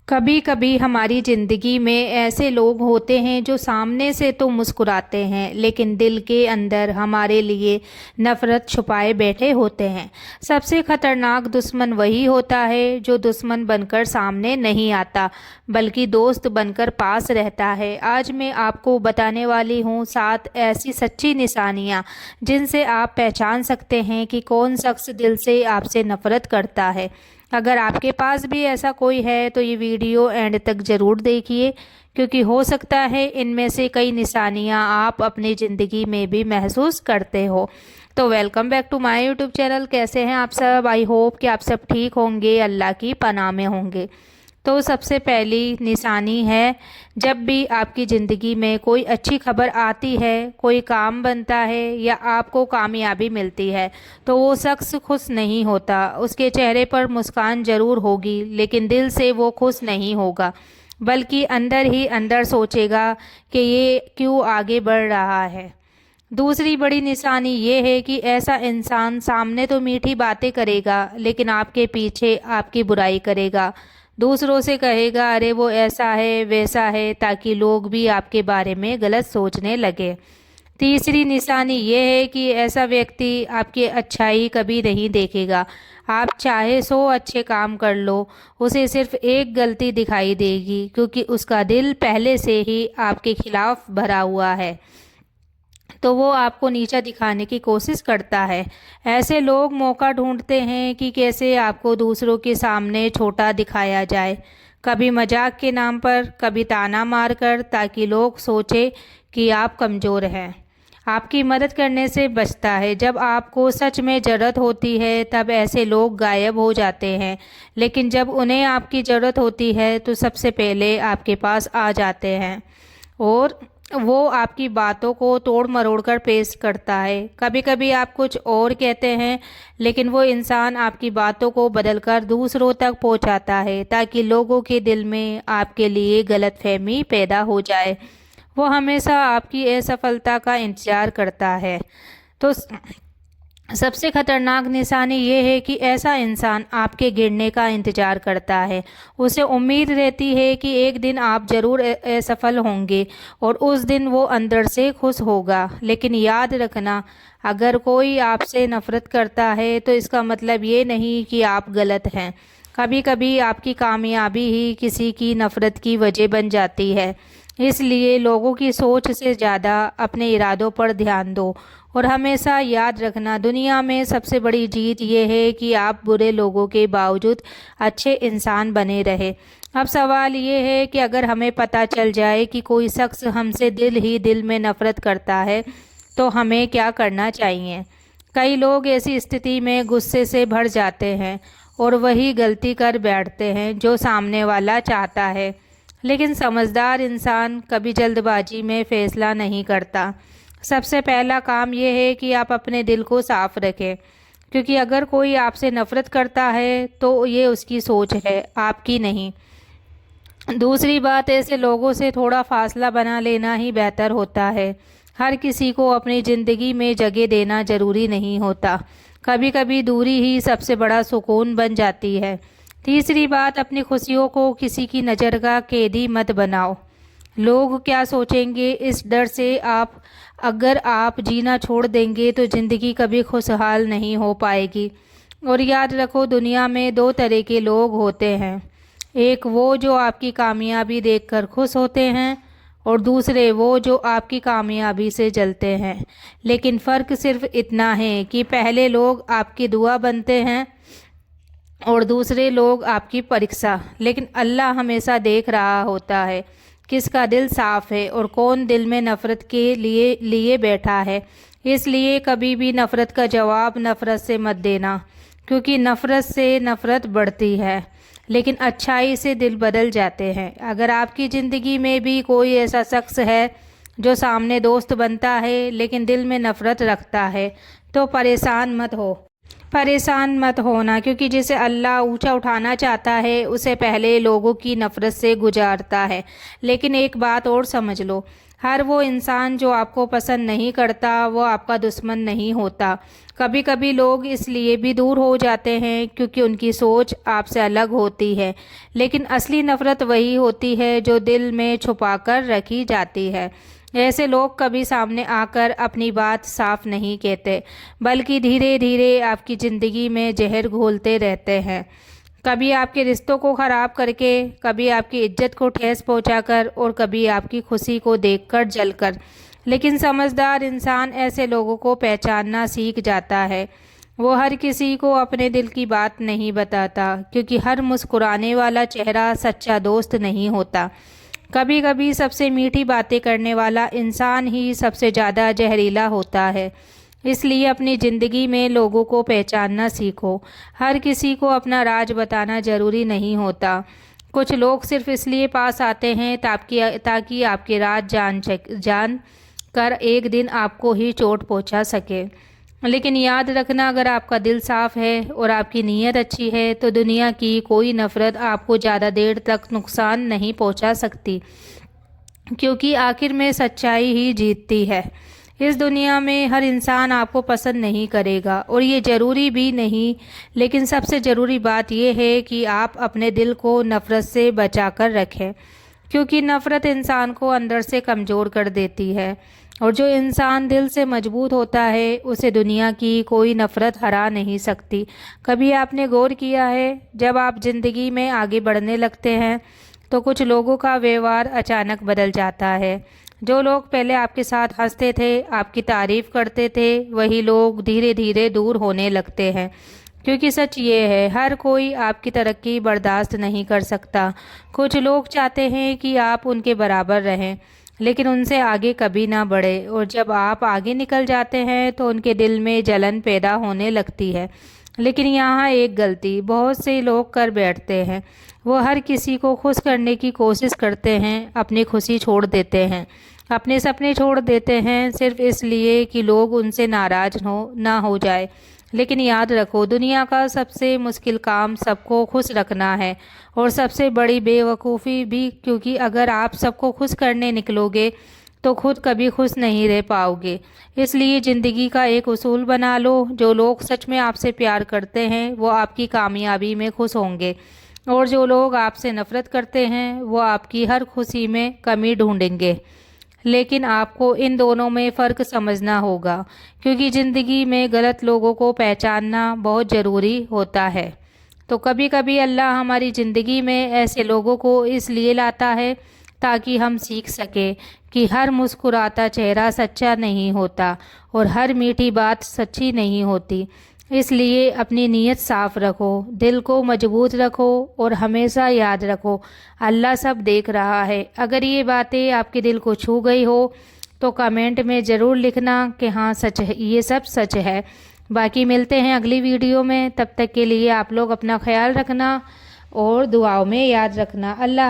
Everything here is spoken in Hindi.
कभी कभी हमारी ज़िंदगी में ऐसे लोग होते हैं जो सामने से तो मुस्कुराते हैं लेकिन दिल के अंदर हमारे लिए नफ़रत छुपाए बैठे होते हैं। सबसे ख़तरनाक दुश्मन वही होता है जो दुश्मन बनकर सामने नहीं आता बल्कि दोस्त बनकर पास रहता है। आज मैं आपको बताने वाली हूँ 7 ऐसी सच्ची निशानियाँ जिनसे आप पहचान सकते हैं कि कौन शख्स दिल से आपसे नफ़रत करता है। अगर आपके पास भी ऐसा कोई है तो ये वीडियो एंड तक ज़रूर देखिए, क्योंकि हो सकता है इनमें से कई निशानियां आप अपनी ज़िंदगी में भी महसूस करते हो। तो welcome back to my YouTube channel. कैसे हैं आप सब? आई होप कि आप सब ठीक होंगे, अल्लाह की पनाह में होंगे। तो सबसे पहली निशानी है, जब भी आपकी ज़िंदगी में कोई अच्छी खबर आती है, कोई काम बनता है या आपको कामयाबी मिलती है तो वो शख्स खुश नहीं होता। उसके चेहरे पर मुस्कान ज़रूर होगी लेकिन दिल से वो खुश नहीं होगा, बल्कि अंदर ही अंदर सोचेगा कि ये क्यों आगे बढ़ रहा है। दूसरी बड़ी निशानी ये है कि ऐसा इंसान सामने तो मीठी बातें करेगा लेकिन आपके पीछे आपकी बुराई करेगा। दूसरों से कहेगा अरे वो ऐसा है वैसा है, ताकि लोग भी आपके बारे में गलत सोचने लगे। तीसरी निशानी ये है कि ऐसा व्यक्ति आपकी अच्छाई कभी नहीं देखेगा। आप चाहे 100 अच्छे काम कर लो, उसे सिर्फ एक गलती दिखाई देगी, क्योंकि उसका दिल पहले से ही आपके खिलाफ भरा हुआ है। तो वो आपको नीचा दिखाने की कोशिश करता है। ऐसे लोग मौका ढूंढते हैं कि कैसे आपको दूसरों के सामने छोटा दिखाया जाए, कभी मजाक के नाम पर, कभी ताना मारकर, ताकि लोग सोचें कि आप कमज़ोर हैं। आपकी मदद करने से बचता है। जब आपको सच में ज़रूरत होती है तब ऐसे लोग गायब हो जाते हैं, लेकिन जब उन्हें आपकी ज़रूरत होती है तो सबसे पहले आपके पास आ जाते हैं और वो आपकी बातों को तोड़ मरोड़ कर पेश करता है। कभी कभी आप कुछ और कहते हैं लेकिन वो इंसान आपकी बातों को बदलकर दूसरों तक पहुंचाता है, ताकि लोगों के दिल में आपके लिए गलतफहमी पैदा हो जाए। वो हमेशा आपकी असफलता का इंतज़ार करता है। तो सबसे खतरनाक निशानी ये है कि ऐसा इंसान आपके गिरने का इंतजार करता है। उसे उम्मीद रहती है कि एक दिन आप जरूर असफल होंगे और उस दिन वो अंदर से खुश होगा। लेकिन याद रखना, अगर कोई आपसे नफरत करता है तो इसका मतलब ये नहीं कि आप गलत हैं। कभी कभी आपकी कामयाबी ही किसी की नफरत की वजह बन जाती है। इसलिए लोगों की सोच से ज़्यादा अपने इरादों पर ध्यान दो और हमेशा याद रखना, दुनिया में सबसे बड़ी जीत ये है कि आप बुरे लोगों के बावजूद अच्छे इंसान बने रहे। अब सवाल ये है कि अगर हमें पता चल जाए कि कोई शख्स हमसे दिल ही दिल में नफरत करता है तो हमें क्या करना चाहिए? कई लोग ऐसी स्थिति में गुस्से से भर जाते हैं और वही गलती कर बैठते हैं जो सामने वाला चाहता है। लेकिन समझदार इंसान कभी जल्दबाजी में फैसला नहीं करता। सबसे पहला काम यह है कि आप अपने दिल को साफ रखें, क्योंकि अगर कोई आपसे नफरत करता है तो ये उसकी सोच है, आपकी नहीं। दूसरी बात, ऐसे लोगों से थोड़ा फासला बना लेना ही बेहतर होता है। हर किसी को अपनी ज़िंदगी में जगह देना ज़रूरी नहीं होता। कभी कभी दूरी ही सबसे बड़ा सुकून बन जाती है। तीसरी बात, अपनी खुशियों को किसी की नज़र का कैदी मत बनाओ। लोग क्या सोचेंगे इस डर से अगर आप जीना छोड़ देंगे तो ज़िंदगी कभी खुशहाल नहीं हो पाएगी। और याद रखो, दुनिया में 2 तरह के लोग होते हैं। एक वो जो आपकी कामयाबी देखकर खुश होते हैं और दूसरे वो जो आपकी कामयाबी से जलते हैं। लेकिन फ़र्क सिर्फ इतना है कि पहले लोग आपकी दुआ बनते हैं और दूसरे लोग आपकी परीक्षा। लेकिन अल्लाह हमेशा देख रहा होता है किसका दिल साफ है और कौन दिल में नफ़रत के लिए बैठा है। इसलिए कभी भी नफ़रत का जवाब नफ़रत से मत देना, क्योंकि नफ़रत से नफ़रत बढ़ती है लेकिन अच्छाई से दिल बदल जाते हैं। अगर आपकी ज़िंदगी में भी कोई ऐसा शख्स है जो सामने दोस्त बनता है लेकिन दिल में नफ़रत रखता है तो परेशान मत हो। परेशान मत होना, क्योंकि जिसे अल्लाह ऊंचा उठाना चाहता है उसे पहले लोगों की नफ़रत से गुजारता है। लेकिन एक बात और समझ लो, हर वो इंसान जो आपको पसंद नहीं करता वो आपका दुश्मन नहीं होता। कभी कभी लोग इसलिए भी दूर हो जाते हैं क्योंकि उनकी सोच आपसे अलग होती है, लेकिन असली नफ़रत वही होती है जो दिल में छुपा कर रखी जाती है। ऐसे लोग कभी सामने आकर अपनी बात साफ नहीं कहते, बल्कि धीरे धीरे आपकी ज़िंदगी में जहर घोलते रहते हैं। कभी आपके रिश्तों को ख़राब करके, कभी आपकी इज्जत को ठेस पहुंचाकर और कभी आपकी खुशी को देखकर जलकर। लेकिन समझदार इंसान ऐसे लोगों को पहचानना सीख जाता है। वो हर किसी को अपने दिल की बात नहीं बताता, क्योंकि हर मुस्कुराने वाला चेहरा सच्चा दोस्त नहीं होता। कभी कभी सबसे मीठी बातें करने वाला इंसान ही सबसे ज़्यादा जहरीला होता है। इसलिए अपनी ज़िंदगी में लोगों को पहचानना सीखो। हर किसी को अपना राज बताना ज़रूरी नहीं होता। कुछ लोग सिर्फ इसलिए पास आते हैं ताकि आपके राज जान कर एक दिन आपको ही चोट पहुंचा सके। लेकिन याद रखना, अगर आपका दिल साफ़ है और आपकी नीयत अच्छी है तो दुनिया की कोई नफ़रत आपको ज़्यादा देर तक नुकसान नहीं पहुंचा सकती, क्योंकि आखिर में सच्चाई ही जीतती है। इस दुनिया में हर इंसान आपको पसंद नहीं करेगा और ये ज़रूरी भी नहीं, लेकिन सबसे ज़रूरी बात यह है कि आप अपने दिल को नफ़रत से बचा कर रखें, क्योंकि नफ़रत इंसान को अंदर से कमज़ोर कर देती है और जो इंसान दिल से मजबूत होता है उसे दुनिया की कोई नफ़रत हरा नहीं सकती। कभी आपने गौर किया है, जब आप ज़िंदगी में आगे बढ़ने लगते हैं तो कुछ लोगों का व्यवहार अचानक बदल जाता है। जो लोग पहले आपके साथ हंसते थे, आपकी तारीफ़ करते थे, वही लोग धीरे धीरे दूर होने लगते हैं। क्योंकि सच ये है, हर कोई आपकी तरक्की बर्दाश्त नहीं कर सकता। कुछ लोग चाहते हैं कि आप उनके बराबर रहें, लेकिन उनसे आगे कभी ना बढ़े, और जब आप आगे निकल जाते हैं तो उनके दिल में जलन पैदा होने लगती है। लेकिन यहाँ एक गलती बहुत से लोग कर बैठते हैं, वो हर किसी को खुश करने की कोशिश करते हैं, अपनी खुशी छोड़ देते हैं, अपने सपने छोड़ देते हैं, सिर्फ इसलिए कि लोग उनसे नाराज़ ना हो जाए। लेकिन याद रखो, दुनिया का सबसे मुश्किल काम सबको खुश रखना है, और सबसे बड़ी बेवकूफ़ी भी, क्योंकि अगर आप सबको खुश करने निकलोगे तो खुद कभी खुश नहीं रह पाओगे। इसलिए ज़िंदगी का एक उसूल बना लो, जो लोग सच में आपसे प्यार करते हैं वो आपकी कामयाबी में खुश होंगे, और जो लोग आपसे नफ़रत करते हैं वो आपकी हर खुशी में कमी ढूंढेंगे। लेकिन आपको इन दोनों में फ़र्क समझना होगा, क्योंकि ज़िंदगी में गलत लोगों को पहचानना बहुत ज़रूरी होता है। तो कभी कभी अल्लाह हमारी ज़िंदगी में ऐसे लोगों को इसलिए लाता है ताकि हम सीख सकें कि हर मुस्कुराता चेहरा सच्चा नहीं होता और हर मीठी बात सच्ची नहीं होती। इसलिए अपनी नीयत साफ रखो, दिल को मजबूत रखो और हमेशा याद रखो, अल्लाह सब देख रहा है। अगर ये बातें आपके दिल को छू गई हो तो कमेंट में ज़रूर लिखना कि हाँ सच है, ये सब सच है। बाकी मिलते हैं अगली वीडियो में, तब तक के लिए आप लोग अपना ख्याल रखना और दुआओं में याद रखना। अल्लाह।